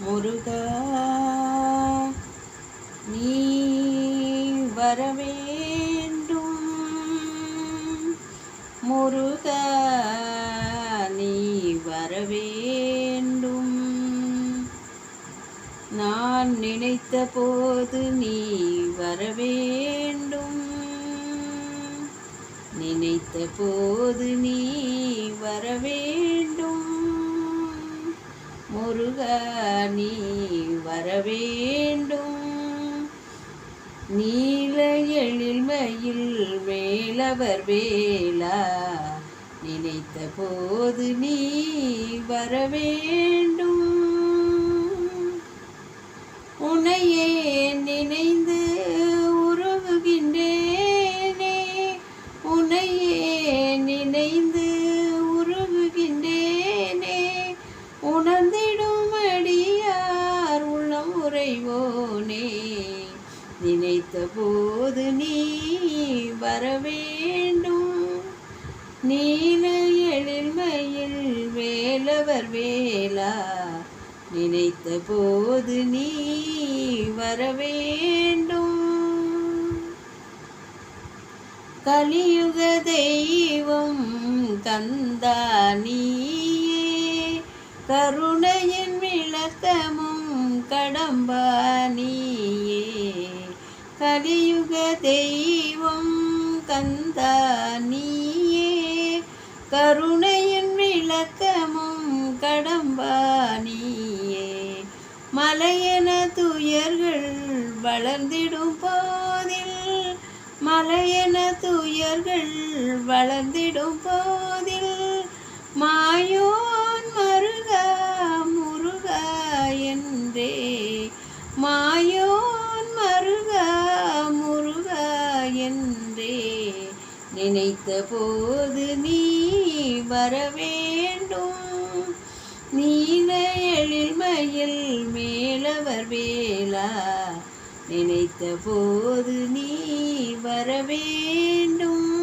முருகா நீ வரவேண்டும். முருகா நீ வரவேண்டும். நான் நினைத்த போது நீ வரவேண்டும். நினைத்த போது நீ வரவேண்டும். முருகா நீ வரவேண்டும். நீல எழில்மையில் வேலவர் வேலா நினைத்த போது நீ வரவேண்டும். உன்னையே நினைந்து உருகுகின்றேனே, உன்னையே நினைந்து உருகுகின்றேனே. உணர்ந்திடும் அடியார் உள்ளம் உறைவோனே, நினைத்த போது நீ வரவேண்டும். நீல எழில்மையில் வேலவர் வேலா நினைத்த போது நீ வரவேண்டும். கலியுக தெய்வம் கந்தா நீயே, கருணையின் விளக்கமும் கடம்பா நீயே. கலியுக தெய்வம் கந்தா நீயே, கருணையின் விளக்கமும் கடம்பா நீயே. மலையென துயர்கள் வளர்ந்திடும் போதில், மலையென துயர்கள் வளர்ந்திடும் போதில், மாயோன் மருகா முருகா என்றே, மாயோன் மருகா முருகா என்றே. நினைத்த போது நீ வரவேண்டும். நீல எழில்மையில் மேலவர் வேலா நினைத்த போது நீ வரவேண்டும்.